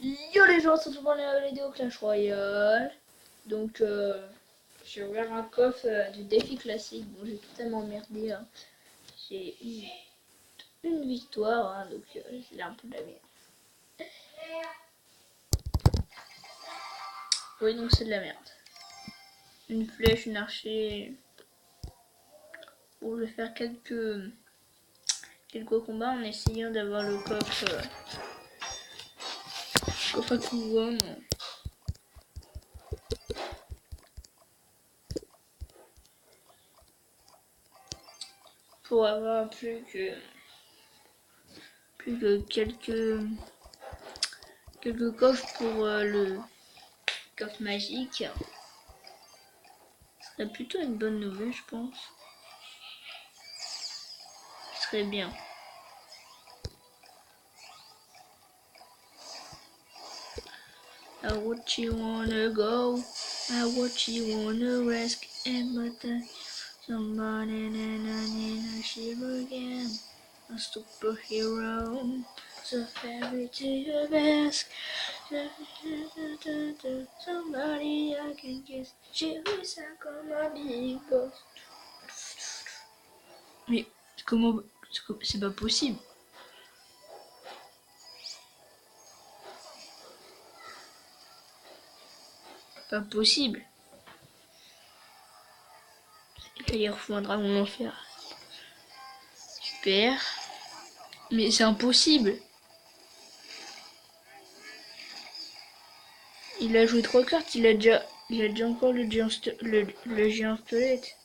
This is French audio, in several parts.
Yo les gens, c'est souvent la vidéo Clash Royale. Donc j'ai ouvert un coffre du défi classique. Bon, j'ai totalement merdé, hein. J'ai eu une victoire, hein, donc c'est un peu de la merde. Oui, donc c'est de la merde. Une flèche, une archer. Bon, je vais faire quelques combats en essayant d'avoir le coffre à couronne. Pour avoir plus que quelques coffres pour le coffre magique. Ce serait plutôt une bonne nouvelle, je pense. Ce serait bien. What you wanna go? What you wanna risk? And but somebody and I shiver again. A superhero, so fairy to your best. Somebody I can kiss. She was comme un big boss. Mais comment c'est pas possible? Pas possible. Il refout un dragon d'enfer. Super. Mais c'est impossible. Il a joué 3 cartes, il a déjà encore le géant squelette.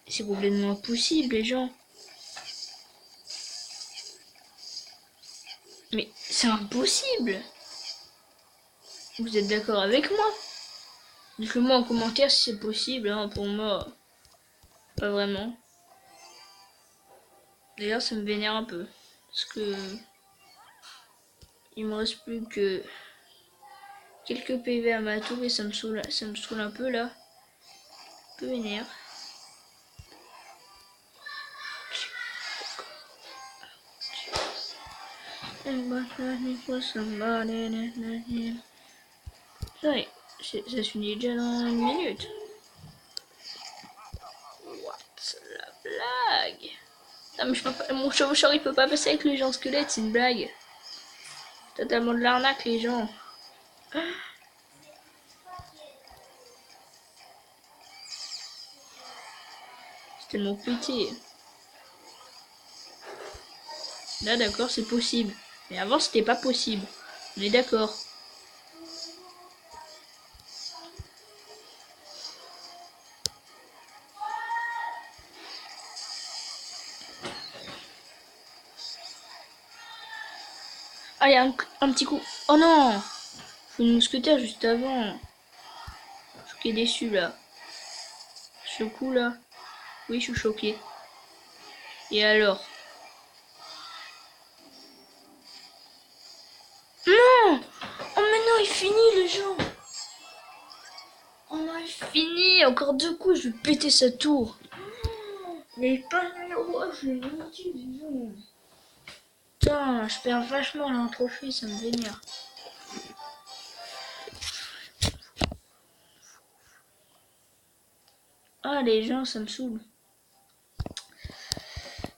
C'est complètement impossible, les gens. Mais c'est impossible. Vous êtes d'accord avec moi? Dites-le moi en commentaire si c'est possible, hein. Pour moi, pas vraiment. D'ailleurs, ça me vénère un peu. Parce que il me reste plus que quelques PV à ma tour et ça me saoule un peu là. Un peu vénère. Ouais, ça se finit déjà dans une minute. What la blague? Non mais je peux pas, mon chevaucheur il peut pas passer avec le géant squelette, c'est une blague. Totalement de l'arnaque les gens. C'est tellement pété. Là d'accord c'est possible. Mais avant c'était pas possible. On est d'accord. Ah, il y a un petit coup. Oh non! Faut une mousquetaire juste avant. Je suis déçu là. Ce coup là. Oui, je suis choqué. Et alors? Non! Oh mais non, il finit le jeu! Oh non, il finit! Encore 2 coups, je vais péter sa tour. Mais pas le roi, je l'ai menti, disons. Putain, je perds vachement là en trophée, ça me vénère. Ah, les gens, ça me saoule.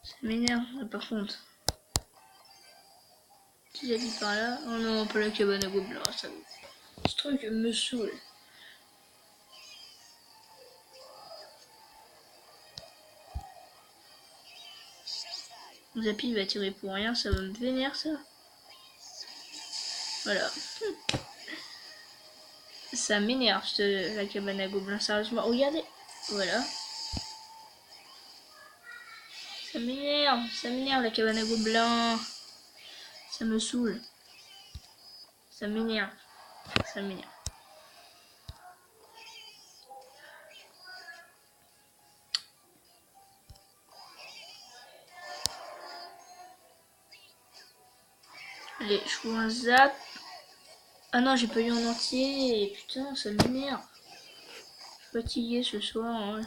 Ça m'énerve, par contre. Si j'habite par là. Oh non, pas la cabane à gobelins, ça. Ce truc me saoule. Zappy va tirer pour rien, ça va me vénère ça. Voilà. Ça m'énerve la cabane à gobelins, sérieusement. Regardez. Voilà. Ça m'énerve la cabane à gobelins. Ça me saoule. Ça m'énerve. Ça m'énerve. Allez, je fous un zap. Ah non, j'ai pas eu en entier. Putain, ça m'énerve. Je suis fatigué ce soir. Hein.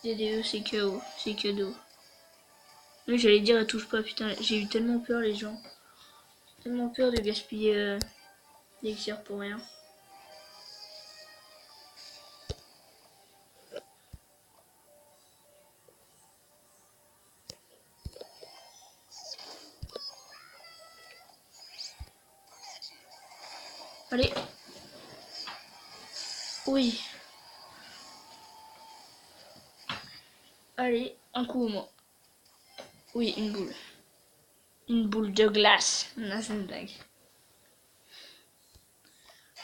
TDE, c'est KO, c'est cadeau. Mais j'allais dire, elle touche pas, putain, j'ai eu tellement peur, les gens. Tellement peur de gaspiller l'élixir pour rien. Allez. Oui. Allez, un coup au moins. Oui, une boule. Une boule de glace. Non, c'est une blague.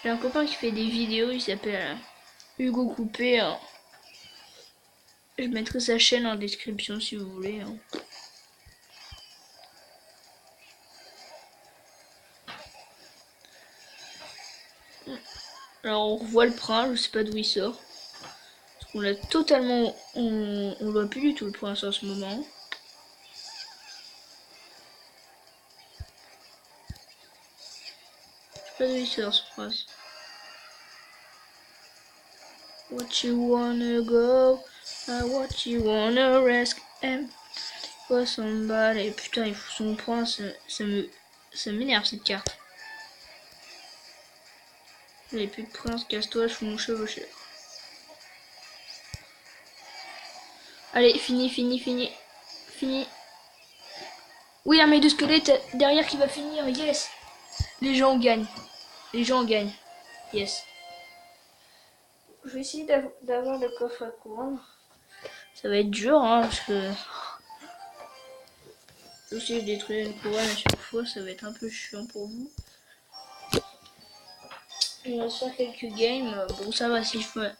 J'ai un copain qui fait des vidéos, il s'appelle Hugo Coupé. Hein. Je mettrai sa chaîne en description si vous voulez. Hein. Alors on revoit le prince, je sais pas d'où il sort. Parce qu'on l'a totalement... On voit plus du tout le prince en ce moment. Je sais pas d'où il sort ce prince. What you wanna go? What you wanna risk? For somebody. Putain, il fout son prince. Ça m'énerve cette carte. Allez, plus de prince, casse-toi, je fous mon chevaucheur. Allez, fini. Oui, armée de squelettes derrière qui va finir, yes. Les gens gagnent. Yes. Je vais essayer d'avoir le coffre à couronne. Ça va être dur, hein, parce que... Si je détruis une couronne à chaque fois, ça va être un peu chiant pour vous. On va se faire quelques games. Bon, ça va si je fais...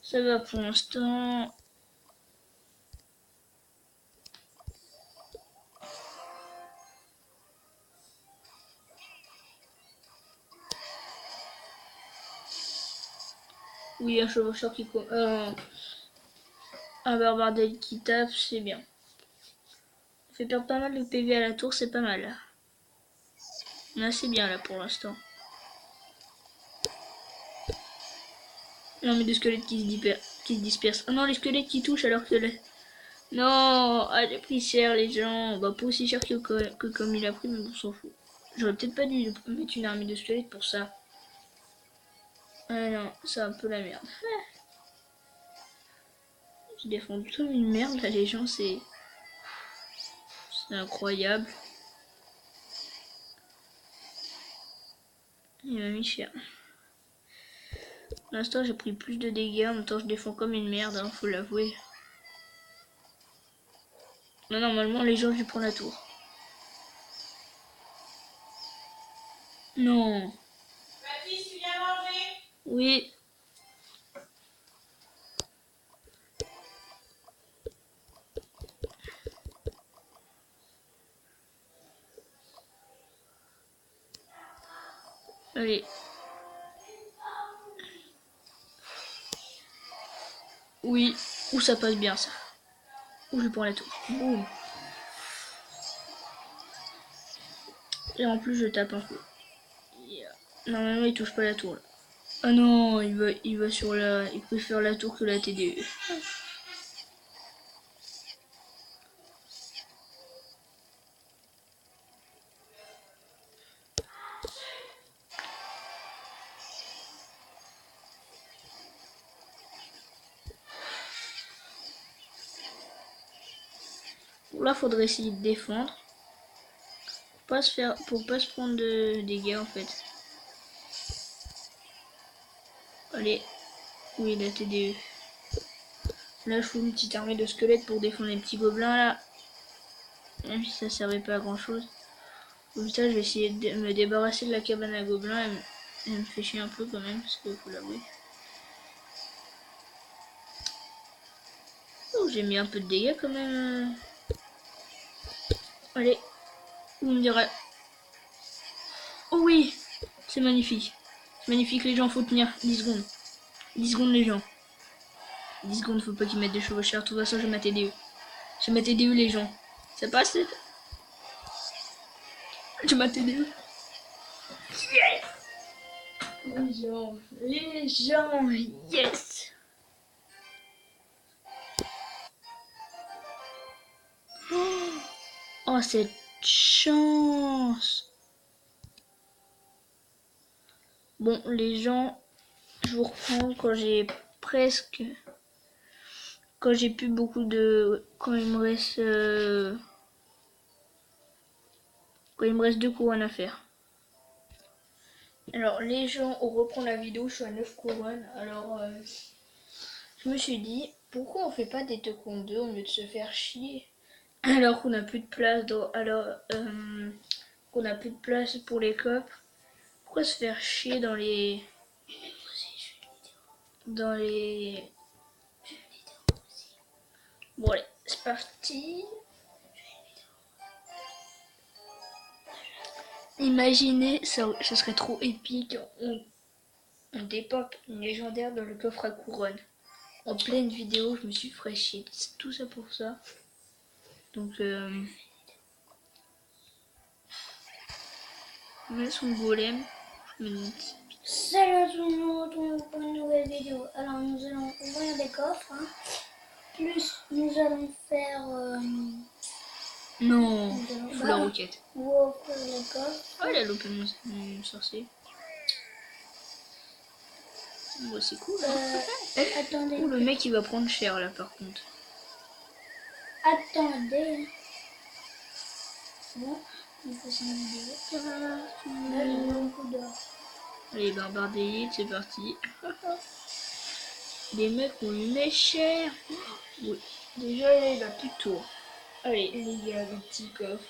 Ça va pour l'instant. Oui, un chevaucheur qui... un barbardel qui tape, c'est bien. On fait perdre pas mal de PV à la tour, c'est pas mal. On est assez bien là pour l'instant. Non mais des squelettes qui se dispersent. Oh non, les squelettes qui touchent alors que... Non, ah, j'ai pris cher les gens. Bah pas aussi cher que comme il a pris, mais on s'en fout. J'aurais peut-être pas dû mettre une armée de squelettes pour ça. Ah non, c'est un peu la merde. Je défends comme une merde là les gens, c'est incroyable. Il m'a mis cher. Pour l'instant j'ai pris plus de dégâts, en même temps je défends comme une merde, hein, faut l'avouer. Non, normalement les gens je prends la tour. Non. Mathis, tu viens manger? Oui. Allez. Oui. Où ça passe bien ça. Où je prends la tour. Boum. Et en plus je tape un coup. Yeah. Normalement il touche pas la tour là. Ah non, il va sur la... Il préfère la tour que la TDE. Là faudrait essayer de défendre. Pour pas se prendre de dégâts en fait. Allez. Oui, la TDE. Là je fous une petite armée de squelettes pour défendre les petits gobelins là. Même si ça servait pas à grand chose. Comme ça je vais essayer de me débarrasser de la cabane à gobelins. Elle me fait chier un peu quand même, parce qu'il faut l'avouer. Oh, j'ai mis un peu de dégâts quand même. Allez, vous me direz. Oh oui, c'est magnifique. C'est magnifique les gens, faut tenir 10 secondes. 10 secondes les gens. 10 secondes, faut pas qu'ils mettent des chevaucheurs. De toute façon, j'ai ma TDE. J'ai ma TDE les gens. Ça passe? J'ai ma TDE. Yes! Les gens, yes! Oh, cette chance. Bon, les gens, je vous reprends quand j'ai presque... Quand j'ai plus beaucoup de... Quand il me reste... Quand il me reste 2 couronnes à faire. Alors, les gens, on reprend la vidéo, je suis à 9 couronnes. Alors, je me suis dit, pourquoi on fait pas des 2 contre 2 au lieu de se faire chier? Alors qu'on n'a plus de place qu'on n'a plus de place pour les coffres. Pourquoi se faire chier dans les... Dans les... Bon allez, c'est parti. Imaginez, ça serait trop épique. On dépop une légendaire dans le coffre à couronne. En pleine vidéo, je me suis fait chier. C'est tout ça pour ça. Donc, on met son golem. Je me dis... Salut tout le monde, on se retrouve pour une nouvelle vidéo. Alors nous allons ouvrir des coffres, hein. Plus nous allons faire... Non, nous allons faut la roquette. on va ouvrir les coffres. Oh, elle a loupé mon sorcier. Bon, c'est cool. Hein. Attendez. Oh, le mec il va prendre cher là par contre. Attendez. Bon, il faut une vidéo. Là, j'ai beaucoup d'or. Allez, barbare d'élite, c'est parti. Les mecs ont eu mes cher. Oui, déjà là il a plus de tour. Allez, les gars, les petits coffres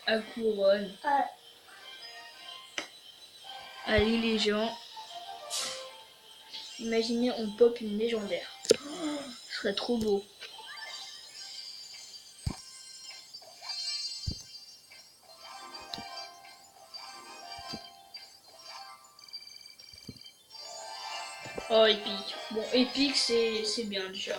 à couronne. Ah, Allez, les gens. Imaginez, on pop une légendaire. Oh, ce serait trop beau. Oh, épique. Bon, épique, c'est bien déjà.